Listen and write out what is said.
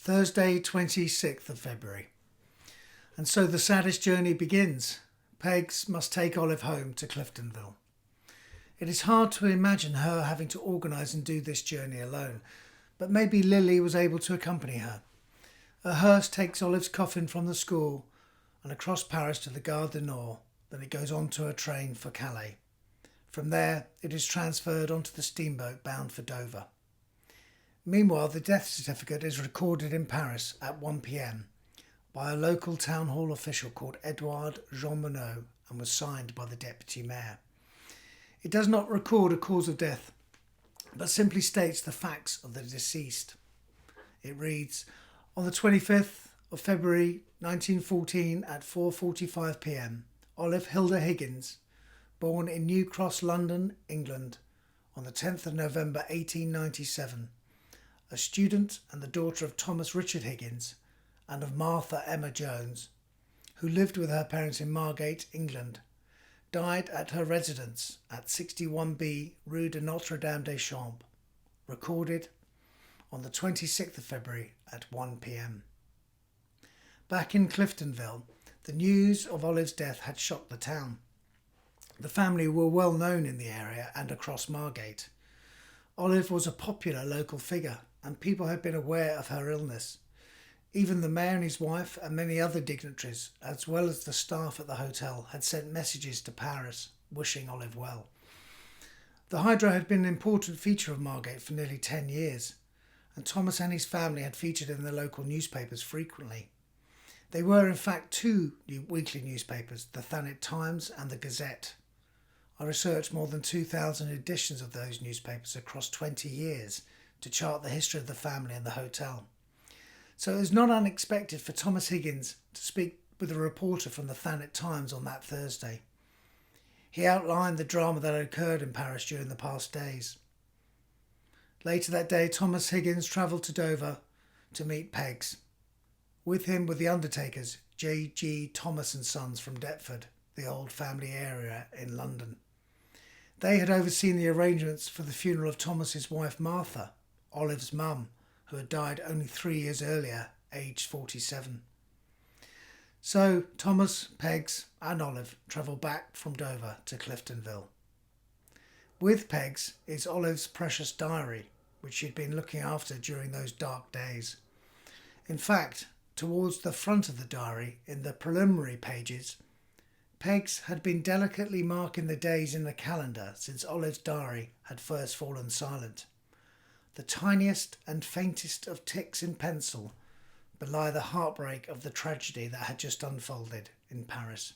Thursday, 26th of February. And so the saddest journey begins. Pegs must take Olive home to Cliftonville. It is hard to imagine her having to organise and do this journey alone, but maybe Lily was able to accompany her. A hearse takes Olive's coffin from the school and across Paris to the Gare du Nord. Then it goes on to a train for Calais. From there, it is transferred onto the steamboat bound for Dover. Meanwhile, the death certificate is recorded in Paris at 1 p.m. by a local town hall official called Edouard Jean Monod and was signed by the deputy mayor. It does not record a cause of death, but simply states the facts of the deceased. It reads, on the 25th of February 1914 at 4:45 p.m, Olive Hilda Higgins, born in New Cross, London, England, on the 10th of November 1897, a student and the daughter of Thomas Richard Higgins and of Martha Emma Jones, who lived with her parents in Margate, England, died at her residence at 61B Rue de Notre Dames des Champs, recorded on the 26th of February at 1 p.m. Back in Cliftonville, the news of Olive's death had shocked the town. The family were well known in the area and across Margate. Olive was a popular local figure and people had been aware of her illness. Even the mayor and his wife and many other dignitaries, as well as the staff at the hotel, had sent messages to Paris wishing Olive well. The hydro had been an important feature of Margate for nearly 10 years, and Thomas and his family had featured in the local newspapers frequently. They were in fact two weekly newspapers, the Thanet Times and the Gazette. I researched more than 2,000 editions of those newspapers across 20 years to chart the history of the family and the hotel. So it was not unexpected for Thomas Higgins to speak with a reporter from the Thanet Times on that Thursday. He outlined the drama that had occurred in Paris during the past days. Later that day, Thomas Higgins travelled to Dover to meet Pegs. With him were the undertakers, J.G. Thomas and Sons from Deptford, the old family area in London. They had overseen the arrangements for the funeral of Thomas's wife Martha, Olive's mum, who had died only 3 years earlier, aged 47. So Thomas, Pegs and Olive travelled back from Dover to Cliftonville. With Pegs is Olive's precious diary, which she'd been looking after during those dark days. In fact, towards the front of the diary, in the preliminary pages, Pegs had been delicately marking the days in the calendar since Olive's diary had first fallen silent. The tiniest and faintest of ticks in pencil belie the heartbreak of the tragedy that had just unfolded in Paris.